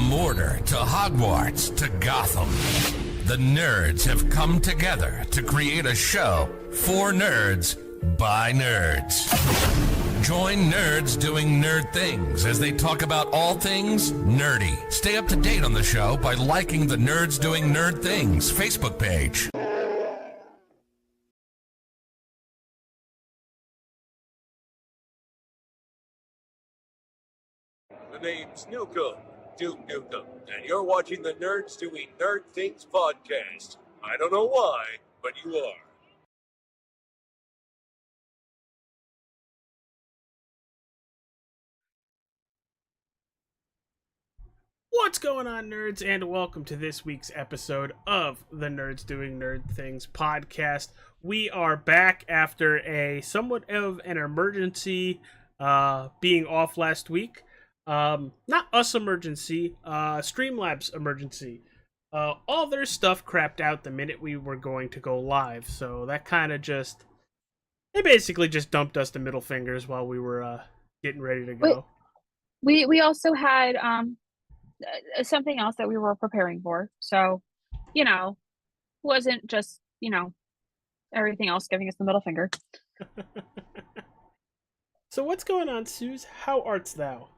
Mordor to Hogwarts to Gotham, the nerds have come together to create a show for nerds by nerds. Join nerds doing nerd things as they talk about all things nerdy. Stay up to date on the show by liking the Nerds Doing Nerd Things Facebook page. The name's Nukem, Duke Nukem, and you're watching the Nerds Doing Nerd Things podcast. I don't know why, but you are. What's going on, nerds, and welcome to this week's episode of the Nerds Doing Nerd Things podcast. We are back after a somewhat of an emergency being off last week. Not us emergency, Streamlabs emergency. All their stuff crapped out the minute we were going to go live, so that kind of they basically just dumped us the middle fingers while we were getting ready to go. We also had something else that we were preparing for, so wasn't just everything else giving us the middle finger. So what's going on, Suze? How art's thou?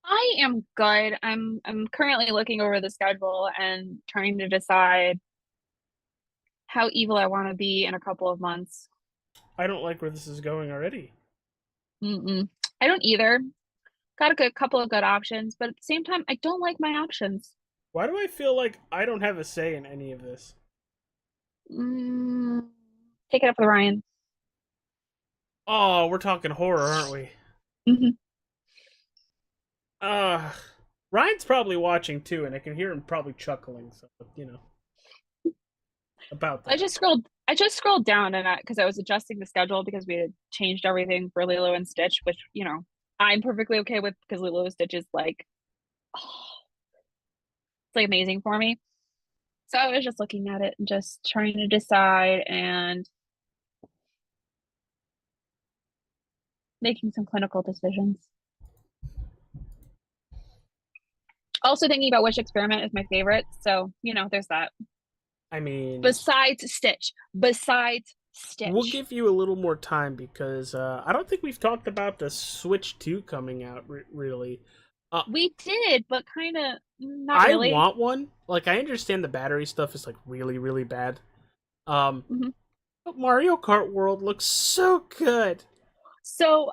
I am good. I'm currently looking over the schedule and trying to decide how evil I want to be in a couple of months. I don't like where this is going already. I don't either. Got a couple of good options, but at the same time, I don't like my options. Why do I feel like I don't have a say in any of this? Take it up with Ryan. Oh, we're talking horror, aren't we? Ryan's probably watching too, and I can hear him probably chuckling. So about that. I just scrolled down and because I was adjusting the schedule because we had changed everything for Lilo and Stitch, which I'm perfectly okay with because Lilo and Stitch is it's like amazing for me. So I was just looking at it and just trying to decide and making some clinical decisions. Also thinking about which experiment is my favorite. So, there's that. I mean, Besides Stitch. We'll give you a little more time because I don't think we've talked about the Switch 2 coming out, really. We did, but kind of not really. I want one. Like, I understand the battery stuff is, like, really, really bad. But Mario Kart World looks so good. So,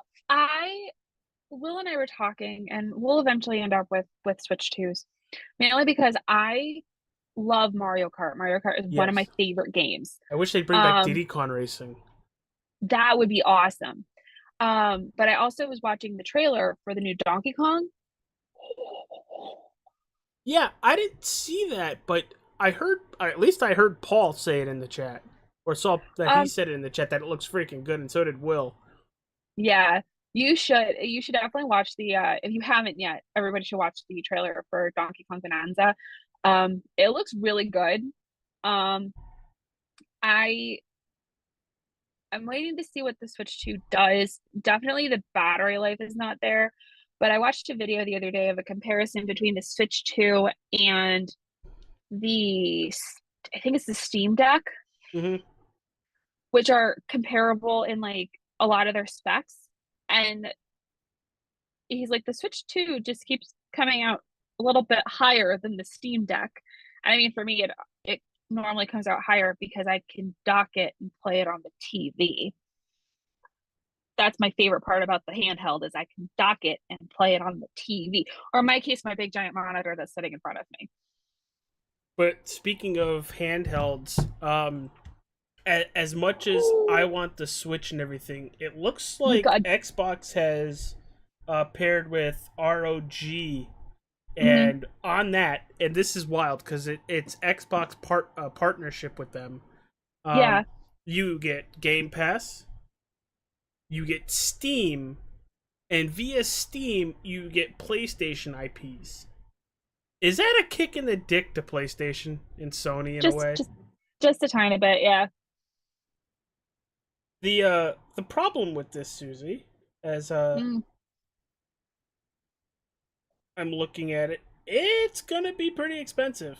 Will and I were talking, and we'll eventually end up with Switch 2s. Mainly because I love Mario Kart. Mario Kart is one of my favorite games. I wish they'd bring back Diddy Kong Racing. That would be awesome. But I also was watching the trailer for the new Donkey Kong. Yeah, I didn't see that, but I heard Paul say it in the chat. Or saw that he said it in the chat that it looks freaking good, and so did Will. Yeah, you should definitely watch the if you haven't yet, everybody should watch the trailer for Donkey Kong Bonanza. It looks really good. I'm waiting to see what the Switch 2 does. Definitely the battery life is not there, but I watched a video the other day of a comparison between the Switch 2 and I think it's the Steam Deck, which are comparable in like a lot of their specs. And he's like, the Switch 2 just keeps coming out a little bit higher than the Steam Deck. I mean, for me, it normally comes out higher because I can dock it and play it on the TV. That's my favorite part about the handheld is I can dock it and play it on the TV. Or in my case, my big giant monitor that's sitting in front of me. But speaking of handhelds, as much as I want the Switch and everything, it looks like Xbox has paired with ROG, and on that, and this is wild because it's Xbox partnership with them. You get Game Pass, you get Steam, and via Steam you get PlayStation IPs. Is that a kick in the dick to PlayStation and Sony in a way? Just a tiny bit, yeah. The problem with this, Susie, as I'm looking at it, it's gonna be pretty expensive.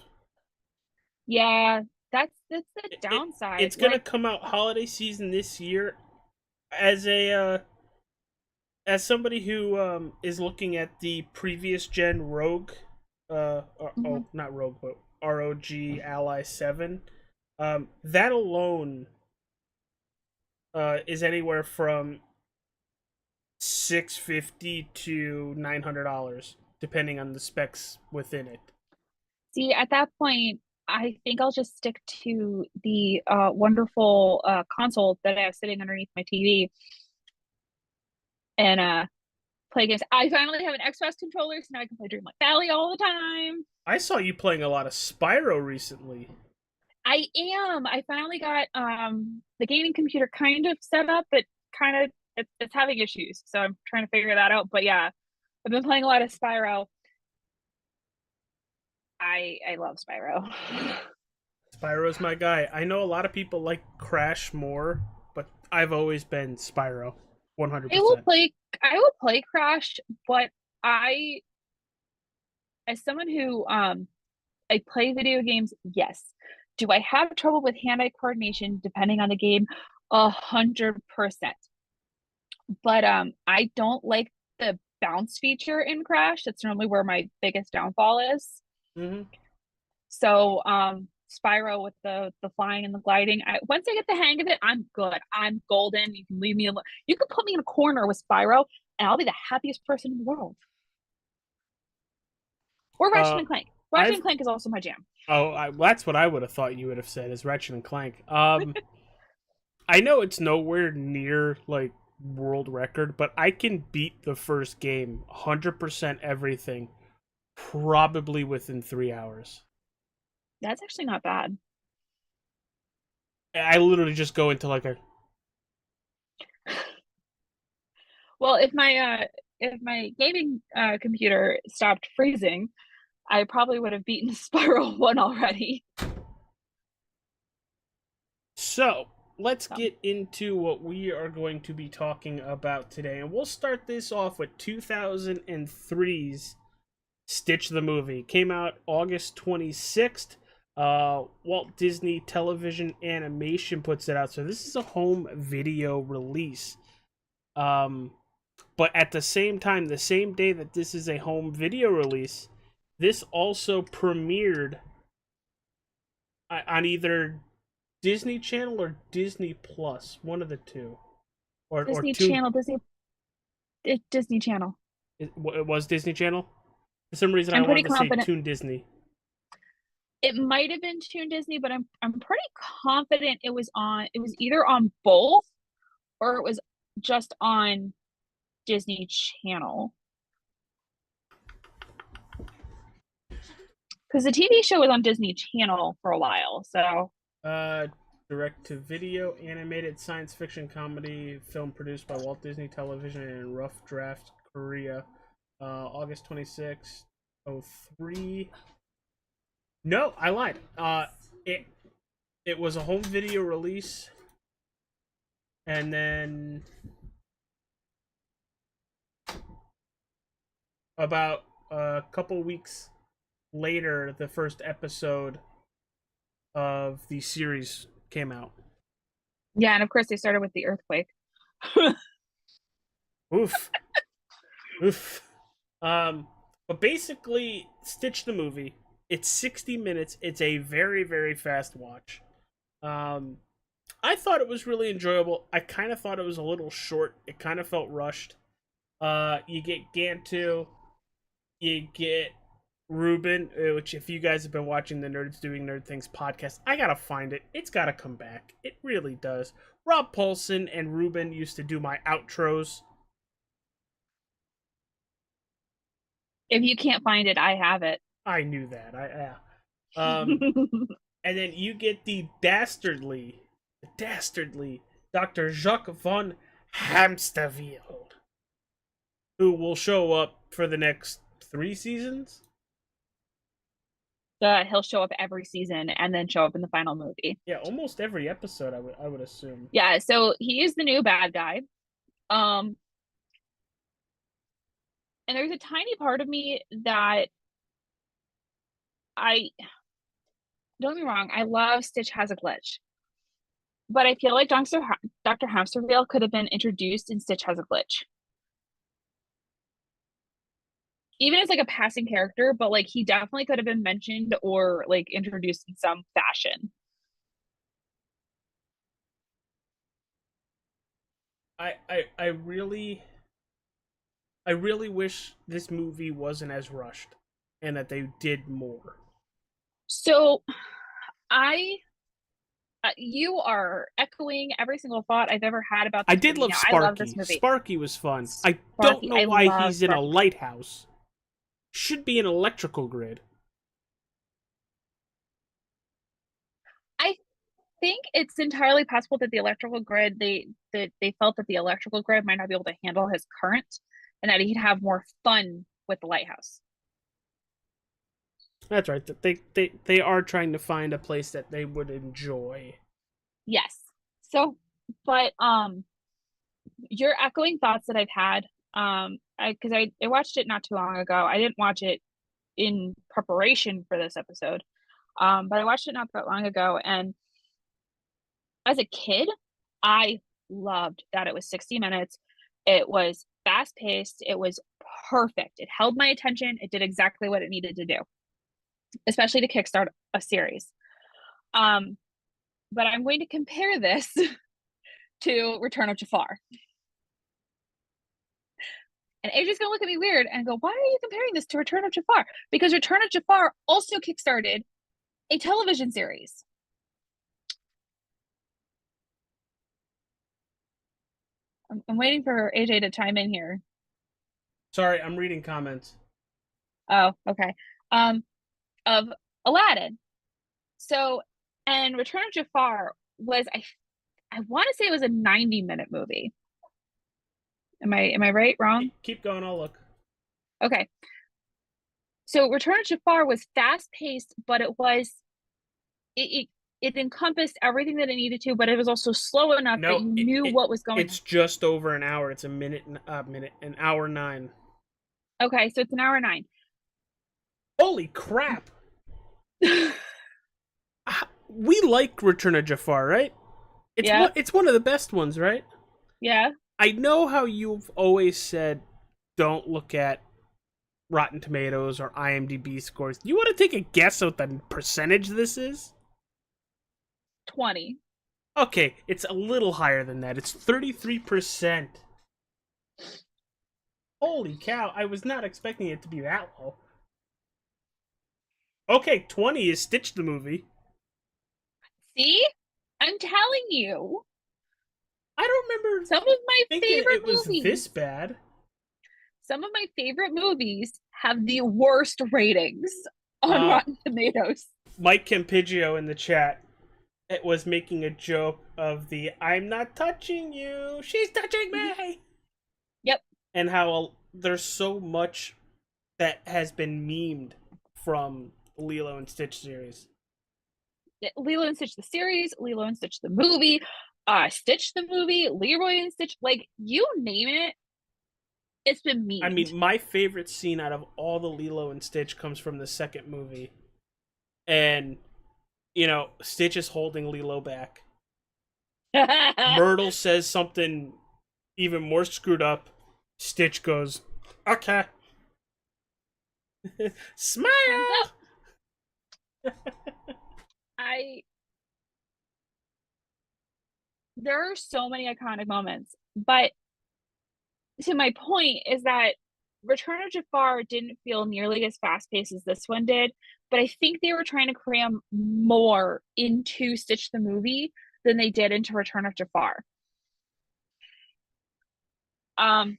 Yeah, that's the It downside. it's gonna Like, come out holiday season this year. As a as somebody who is looking at the previous gen Rogue, mhm. not Rogue, but ROG Ally 7, that alone is anywhere from 650 to $900 depending on the specs within it. See, at that point, I think I'll just stick to the wonderful console that I have sitting underneath my TV and play games. I finally have an Xbox controller, so now I can play Dreamlight Valley all the time. I saw you playing a lot of Spyro recently. I am. I finally got the gaming computer kind of set up, but kind of it's having issues. So I'm trying to figure that out. But yeah, I've been playing a lot of Spyro. I love Spyro. Spyro's my guy. I know a lot of people like Crash more, but I've always been Spyro, I will 100%. play I will play Crash, but I as someone who I play video games, yes. Do I have trouble with hand-eye coordination depending on the game? 100%. But I don't like the bounce feature in Crash. That's normally where my biggest downfall is. Hmm. So Spyro with the flying and the gliding. Once I get the hang of it, I'm good. I'm golden. You can leave me alone. You can put me in a corner with Spyro, and I'll be the happiest person in the world. Or Ratchet Uh, and Clank. Ratchet I've and Clank is also my jam. that's what I would have thought you would have said is Ratchet and Clank. I know it's nowhere near like world record, but I can beat the first game 100% everything probably within 3 hours. That's actually not bad. I literally just go into like a Well, if my gaming computer stopped freezing, I probably would have beaten Spiral 1 already. So, let's So, get into what we are going to be talking about today. And we'll start this off with 2003's Stitch the Movie. Came out August 26th. Walt Disney Television Animation puts it out. So, this is a home video release. Um, but at the same time, the same day that this is a home video release, this also premiered on either Disney Channel or Disney Plus, one of the two, or Disney Toon. Channel, Disney Channel. It was Disney Channel. For some reason, I I'm pretty wanted to say confident Toon Disney. it might have been Toon Disney, but I'm pretty confident it was either on both or it was just on Disney Channel. Because the TV show was on Disney Channel for a while, so Direct to video animated science fiction comedy film produced by Walt Disney Television and Rough Draft Korea. August 26th, 03. No, I lied. It was a home video release, and then about a couple weeks later, the first episode of the series came out. yeah, and of course they started with the earthquake. Oof, oof. But basically, Stitch the Movie. It's 60 minutes. It's a very, very fast watch. Um, I thought it was really enjoyable. I kind of thought it was a little short. It kind of felt rushed. You get Gantu, you get Ruben, which if you guys have been watching the Nerds Doing Nerd Things podcast, I gotta find it. It's gotta come back. It really does. Rob Paulson and Ruben used to do my outros. If you can't find it, I have it. I knew that. And then you get the dastardly Dr. Jacques von Hamsterville, who will show up for the next 3 seasons. He'll show up every season and then show up in the final movie. Yeah, almost every episode. I would assume. Yeah, so he is the new bad guy. Um, and there's a tiny part of me that I don't get me wrong, I love Stitch Has a Glitch. But I feel like Dr. Hamsterville could have been introduced in Stitch Has a Glitch. Even as like a passing character, but like he definitely could have been mentioned or like introduced in some fashion. I really wish this movie wasn't as rushed and that they did more. So I you are echoing every single thought I've ever had about I this did movie. love Now, I love this Sparky. movie. Sparky was fun. I don't Sparky, know I why love he's in a Sparky. lighthouse. Should be an electrical grid. I think it's entirely possible that the electrical grid they felt that the electrical grid might not be able to handle his current, and that he'd have more fun with the lighthouse. That's right. They are trying to find a place that they would enjoy. Yes. So, but you're echoing thoughts that I've had. I watched it not too long ago. I didn't watch it in preparation for this episode. But I watched it not that long ago, and as a kid, I loved that it was 60 minutes. It was fast paced. It was perfect. It held my attention. It did exactly what it needed to do, especially to kickstart a series. But I'm going to compare this to Return of Jafar. And AJ's gonna look at me weird and go, "Why are you comparing this to Return of Jafar?" Because Return of Jafar also kickstarted a television series. I'm waiting for AJ to chime in here. Sorry, I'm reading comments. Oh, okay. Of Aladdin. So, and Return of Jafar was I want to say it was a 90-minute movie. Am I right? Wrong? Keep going. I'll look. Okay. So Return of Jafar was fast paced, but it encompassed everything that it needed to, but it was also slow enough that you knew what was going on. It's just over an hour. It's an hour 9. Okay, so it's an hour 9. Holy crap! We like Return of Jafar, right? It's one of the best ones, right? Yeah. I know how you've always said don't look at Rotten Tomatoes or IMDb scores. You want to take a guess what the percentage this is? 20. Okay, it's a little higher than that. It's 33%. Holy cow, I was not expecting it to be that low. Okay, 20 is Stitch the movie. See? I'm telling you. I don't remember some of my favorite it was movies. This bad. Some of my favorite movies have the worst ratings on Rotten Tomatoes. Mike Campigio in the chat was making a joke of the "I'm not touching you, she's touching me." Yep. And how there's so much that has been memed from Lilo and Stitch series. Lilo and Stitch the series, Lilo and Stitch the movie, Stitch the movie, Leroy and Stitch, like you name it, it's been memed. I mean, my favorite scene out of all the Lilo and Stitch comes from the second movie. And, you know, Stitch is holding Lilo back. Myrtle says something even more screwed up. Stitch goes, "Okay." Smile! There are so many iconic moments, but to my point is that Return of Jafar didn't feel nearly as fast paced as this one did, but I think they were trying to cram more into Stitch the movie than they did into Return of Jafar. So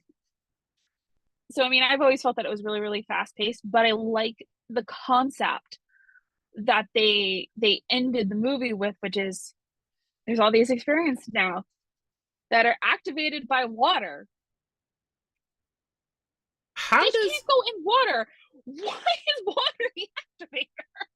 I mean, I've always felt that it was really, really fast paced, but I like the concept that they ended the movie with, which is there's all these experiences now that are activated by water. Stitch can't go in water. Why is water the activator?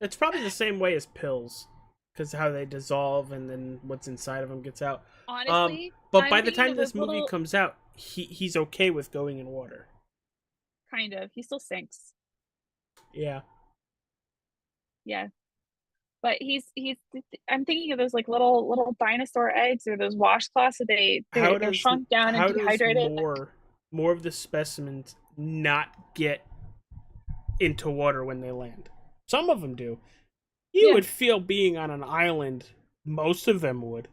It's probably the same way as pills, because how they dissolve and then what's inside of them gets out. Honestly, but by the time this movie comes out, he's okay with going in water. Kind of. He still sinks. Yeah. Yeah. But he's I'm thinking of those like little dinosaur eggs or those washcloths that they're shrunk down and How does dehydrated. more of the specimens not get into water when they land? Some of them do. You Yeah. would feel being on an island. Most of them would.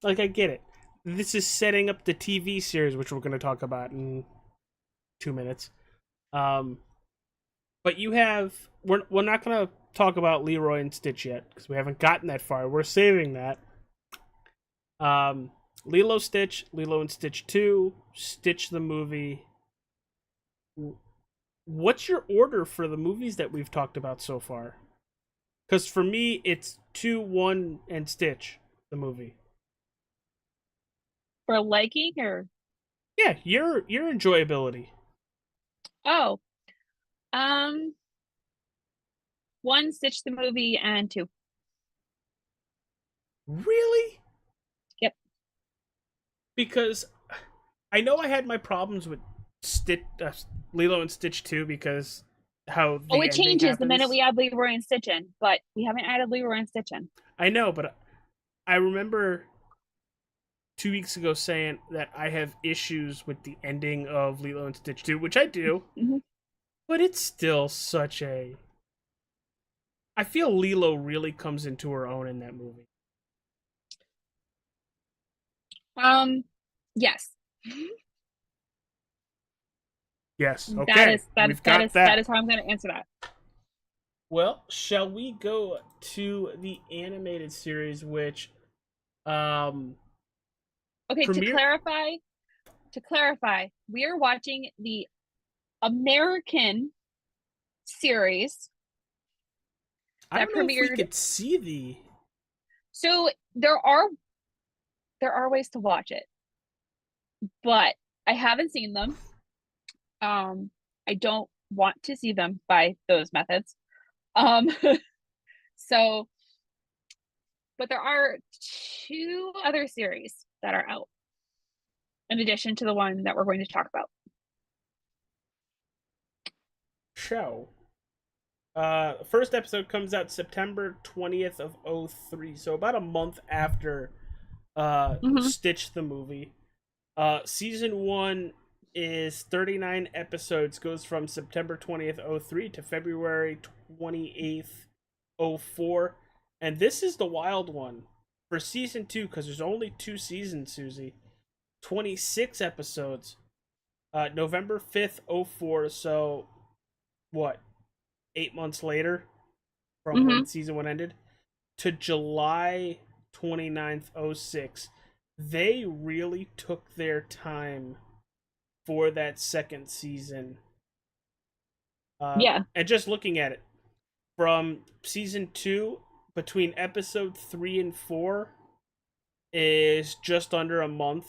Like, I get it. This is setting up the TV series, which we're going to talk about in 2 minutes. Um, but you have we're not going to talk about Leroy and Stitch yet because we haven't gotten that far. We're saving that. Um, Lilo Stitch, Lilo and Stitch 2, Stitch the movie. What's your order for the movies that we've talked about so far? Because for me, it's 2, 1, and Stitch the movie. For liking or Yeah, your enjoyability. oh. Um, one, Stitch the movie, and two. Really? Yep. Because I know I had my problems with Lilo and Stitch 2 because how Oh, the it ending changes the minute happens. we add Leroy and Stitch in, but we haven't added Leroy and Stitch in. I know, but I remember 2 weeks ago saying that I have issues with the ending of Lilo and Stitch 2, which I do, Mm-hmm. but it's still such a. I feel Lilo really comes into her own in that movie. Yes. Yes. That Okay. is that We've that got is that that. is how I'm going to answer that. Well, shall we go to the animated series, which um Okay, premiere? to clarify, we are watching the American series I that don't know if we premiered. could see the. So there are ways to watch it, but I haven't seen them. I don't want to see them by those methods. Um, so, but there are two other series that are out in addition to the one that we're going to talk about. Show. First episode comes out September 20th of 03, so about a month after Mm-hmm. Stitch the movie. Season 1 is 39 episodes, goes from September 20th, 03 to February 28th, 04. And this is the wild one for season 2 because there's only 2 seasons, Susie. 26 episodes. November 5th, 04. So, what? 8 months later from Mm-hmm. when season 1 ended to July 29th, 06. They really took their time for that second season. Yeah. And just looking at it, from season 2, between episode 3 and 4 is just under a month.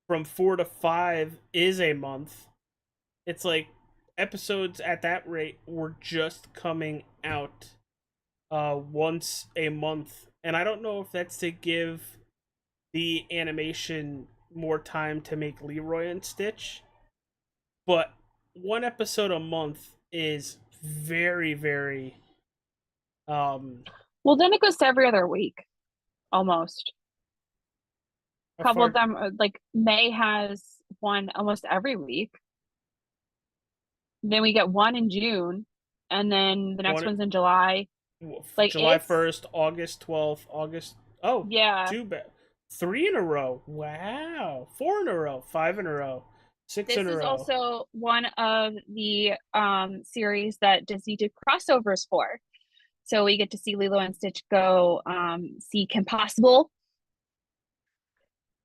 From 4 to 5 is a month. It's like episodes at that rate were just coming out once a month. And I don't know if that's to give the animation more time to make Leroy and Stitch, but one episode a month is very, very. Well, then it goes to every other week, almost. A How couple of far? them, like May has one almost every week. Then we get one in June, and then the next One one's in July. Like July it's 1st, August 12th, August. Oh, yeah. two bad. 3 in a row. Wow. 4 in a row. 5 in a row. 6 This in a is row. also one of the series that Disney did crossovers for. So we get to see Lilo and Stitch go see Kim Possible.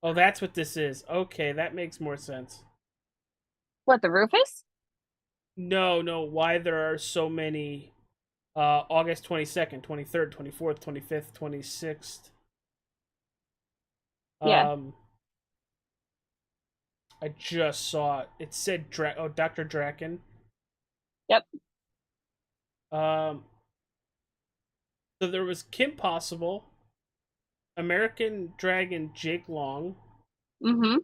Oh, that's what this is. Okay, that makes more sense. What, the Rufus? No, no, why there are so many August 22nd, 23rd, 24th, 25th, 26th. Yeah. I just saw it. It said Dr. Draken. Yep. Um so there was Kim Possible, American Dragon Jake Long, Mm-hmm.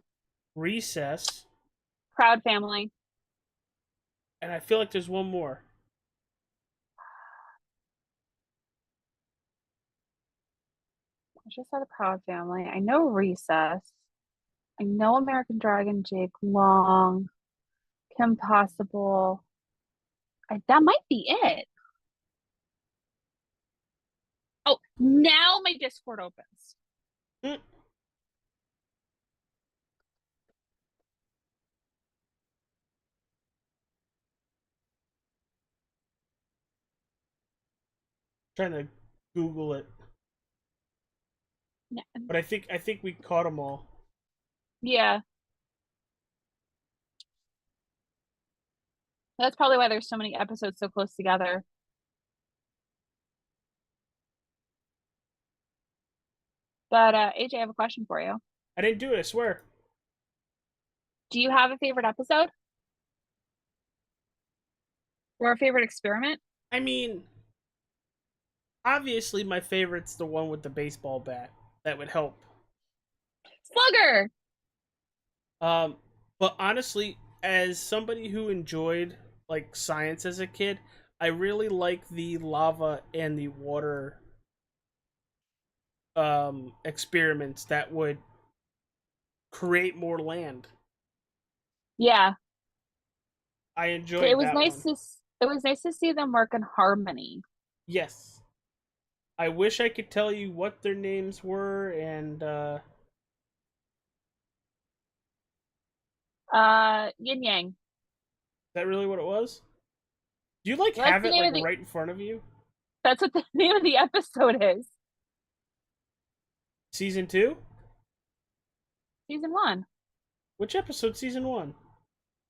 Recess, Proud Family. And I feel like there's one more. I just said a Proud Family. I know Recess. I know American Dragon, Jake Long, Kim Possible. That might be it. Oh, now my Discord opens. Mm. Trying to Google it. Yeah. But I think we caught them all. Yeah. That's probably why there's so many episodes so close together. But AJ, I have a question for you. I didn't do it, I swear. Do you have a favorite episode? Or a favorite experiment? I mean, obviously my favorite's the one with the baseball bat. That would help. Slugger! Um, but honestly, as somebody who enjoyed like science as a kid, I really like the lava and the water experiments that would create more land. Yeah. I It enjoyed was that nice one. it was nice to see them work in harmony. Yes. I wish I could tell you what their names were and Yin Yang. is that really what it was? Do you like Well, that's have the it name like of the right in front of you? that's what the name of the episode is. Season 2? Season 1. Which episode? Season 1?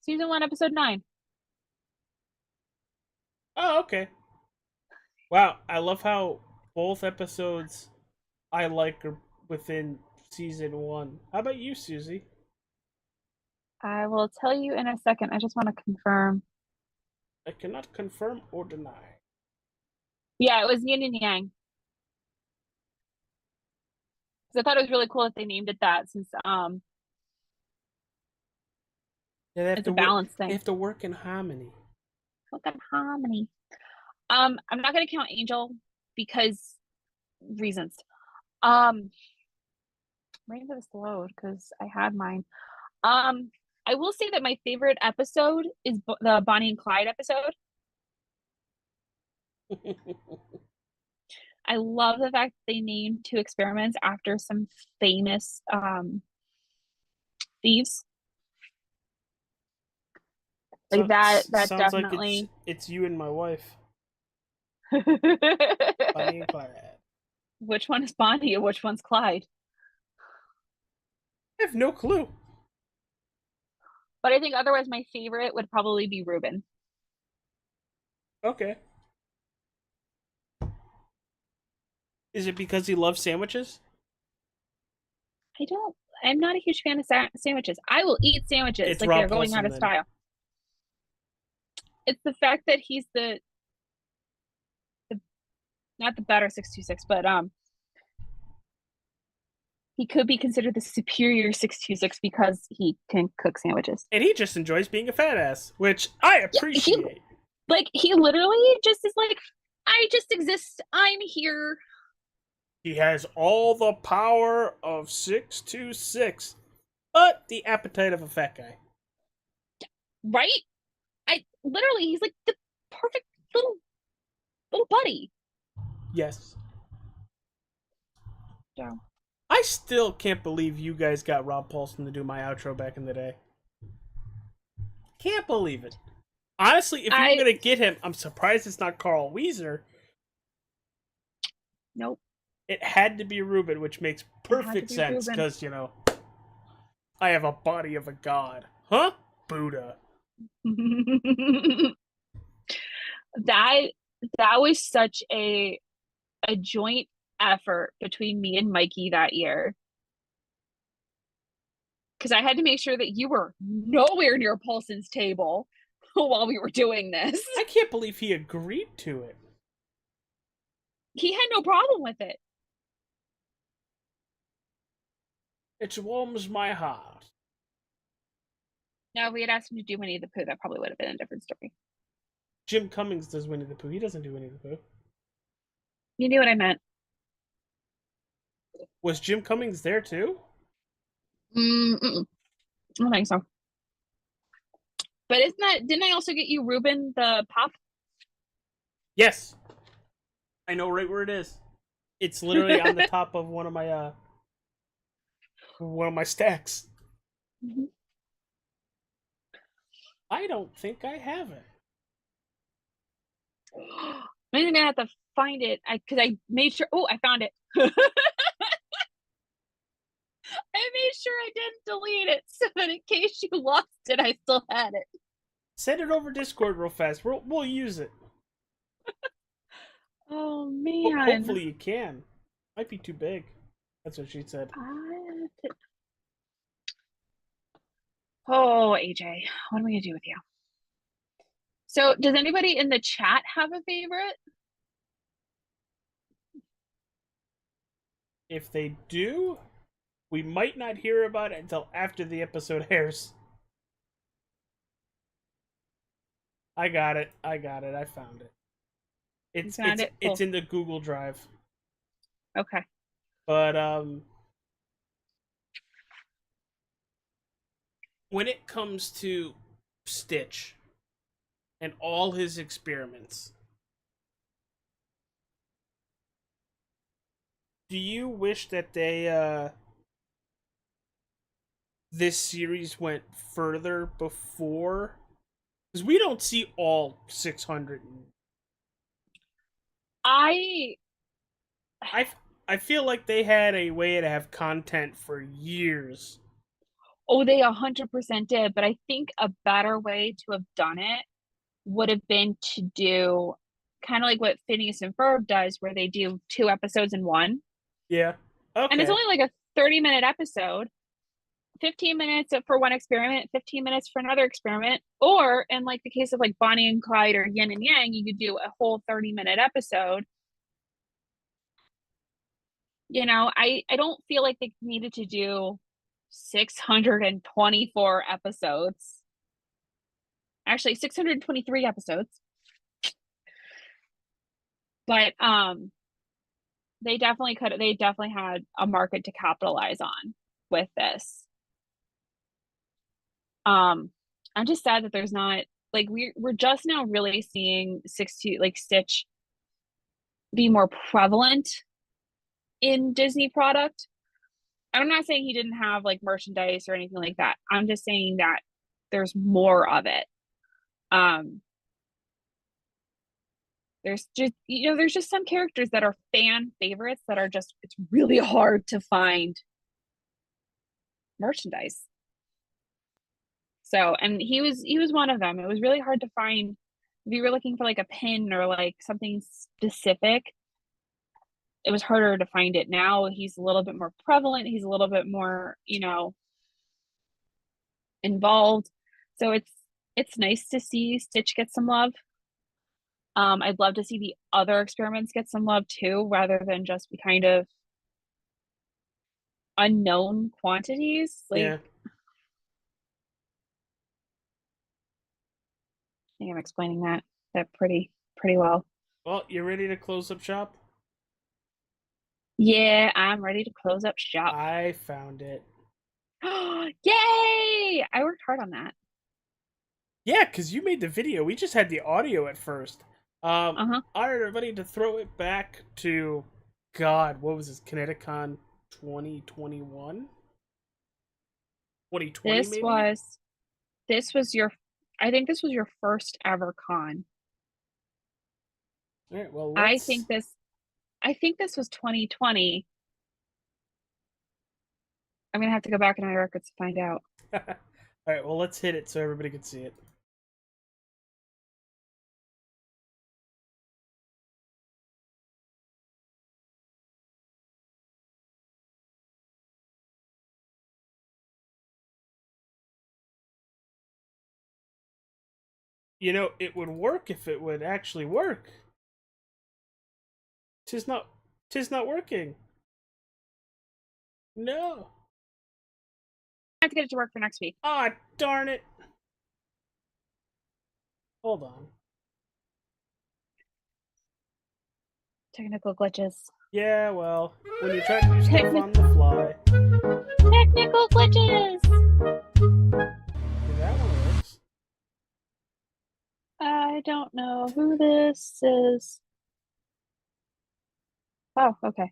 Season 1, episode 9. Oh, okay. Wow, I love how both episodes I like are within season 1. How about you, Susie? I will tell you in a second. I just want to confirm. I cannot confirm or deny. Yeah, it was Yin and Yang. Because I thought it was really cool that they named it that since Yeah, they have it's to a work. balance They thing. have to work in harmony. Look at harmony. I'm not gonna count Angel because reasons. Waiting for this to load because I had mine. I will say that my favorite episode is the Bonnie and Clyde episode. I love the fact they named 2 experiments after some famous thieves. Like that Sounds like definitely. it's you and my wife, Bonnie and Clyde. Which one is Bonnie and which one's Clyde? I have no clue. But I think otherwise my favorite would probably be Ruben. Okay. Is it because he loves sandwiches? I'm not a huge fan of sandwiches. I will eat sandwiches It's like Rob they're going Paulson, out of then. style. It's the fact that he's the not the better 626, but he could be considered the superior 626 because he can cook sandwiches. And he just enjoys being a fat ass, which I appreciate. He literally just is like, I just exist. I'm here. He has all the power of 626, but the appetite of a fat guy. Right? He's like the perfect little buddy. Yes. Yeah. I still can't believe you guys got Rob Paulson to do my outro back in the day. Can't believe it. Honestly, if you were going to get him, I'm surprised it's not Carl Weezer. Nope. It had to be Ruben, which makes perfect sense because, I have a body of a god. Huh? Buddha. that was such a joint effort between me and Mikey that year. Because I had to make sure that you were nowhere near Paulson's table while we were doing this. I can't believe he agreed to it. He had no problem with it. It warms my heart. Now, if we had asked him to do Winnie the Pooh, that probably would have been a different story. Jim Cummings does Winnie the Pooh. He doesn't do Winnie the Pooh. You knew what I meant. Was Jim Cummings there too? I don't think so. But didn't I also get you Ruben the Pop? Yes. I know right where it is. It's literally on the top of one of my stacks. Mm-hmm. I don't think I have it. I'm gonna have to find it because I made sure. Oh, I found it. I made sure I didn't delete it so that in case you lost it, I still had it. Send it over Discord real fast. We'll use it. Oh man. Hopefully you can. Might be too big. That's what she said. Oh, AJ, what am I gonna do with you? So, does anybody in the chat have a favorite? If they do, we might not hear about it until after the episode airs. I got it. I found it. It's in the Google Drive. Okay. But when it comes to Stitch and all his experiments, do you wish that this series went further before? Because we don't see all 600. I feel like they had a way to have content for years. Oh, they 100% did, but I think a better way to have done it would have been to do kind of like what Phineas and Ferb does, where they do 2 episodes in one. Yeah. Okay. And it's only like a 30-minute episode. 15 minutes for one experiment, 15 minutes for another experiment. Or in like the case of like Bonnie and Clyde or Yin and Yang, you could do a whole 30-minute episode. You know, I don't feel like they needed to do 624 episodes. Actually, 623 episodes. But they definitely had a market to capitalize on with this. I'm just sad that there's not, like, we're just now really seeing Stitch be more prevalent in Disney product. I'm not saying he didn't have like merchandise or anything like that. I'm just saying that there's more of it. There's just some characters that are fan favorites that are just, it's really hard to find merchandise. So, and he was one of them. It was really hard to find if you were looking for like a pin or like something specific. It was harder to find it. Now he's a little bit more prevalent. He's a little bit more, involved. So it's nice to see Stitch get some love. I'd love to see the other experiments get some love too, rather than just be kind of unknown quantities. Like, yeah. I think I'm explaining that pretty well. Well, you ready to close up shop? Yeah, I'm ready to close up shop. I found it. Yay! I worked hard on that. Yeah, because you made the video. We just had the audio at first. All right, everybody, to throw it back to, God, what was this? Kineticon 2021? 2020, maybe? I think this was your first ever con. All right, well, I think this was 2020. I'm gonna have to go back in my records to find out. All right, well, let's hit it so everybody can see it. You know, it would work if it would actually work. Tis not working. No. I have to get it to work for next week. Ah, darn it. Hold on. Technical glitches. Yeah, well, when you try to do stuff on the fly. Technical glitches! That one works. I don't know who this is. Oh, okay.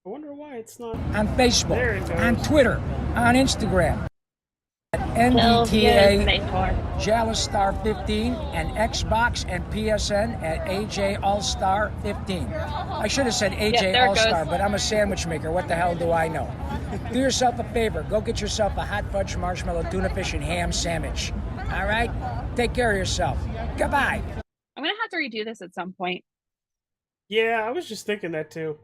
I wonder why it's not on Facebook, on Twitter, on Instagram, at NDTA, JalasStar15, and Xbox and PSN at AJ All-Star 15. I should have said AJ All-Star, but I'm a sandwich maker. What the hell do I know? Do yourself a favor. Go get yourself a hot fudge marshmallow tuna fish and ham sandwich. All right? Take care of yourself. Goodbye. I'm going to have to redo this at some point. Yeah, I was just thinking that too.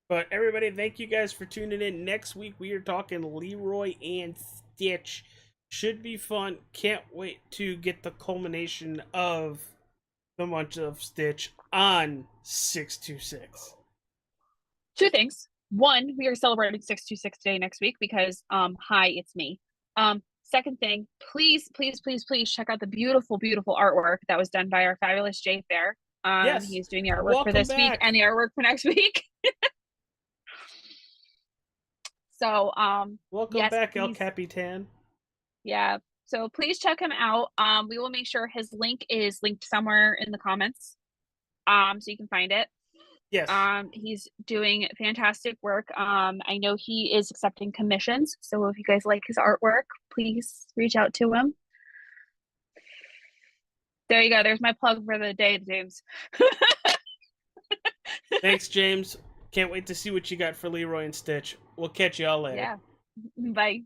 But everybody, thank you guys for tuning in. Next week we are talking Leroy and Stitch. Should be fun. Can't wait to get the culmination of the Munch of Stitch on 626. Two things. One, we are celebrating 626 Day next week because hi, it's me. Second thing, please check out the beautiful artwork that was done by our fabulous Jay Fair. Yes. He's doing the artwork for this week and the artwork for next week. So, welcome back, El Capitan. Yeah. So please check him out. We will make sure his link is linked somewhere in the comments. So you can find it. Yes. He's doing fantastic work. I know he is accepting commissions. So if you guys like his artwork, please reach out to him. There you go. There's my plug for the day, James. Thanks, James. Can't wait to see what you got for Leroy and Stitch. We'll catch y'all later. Yeah. Bye.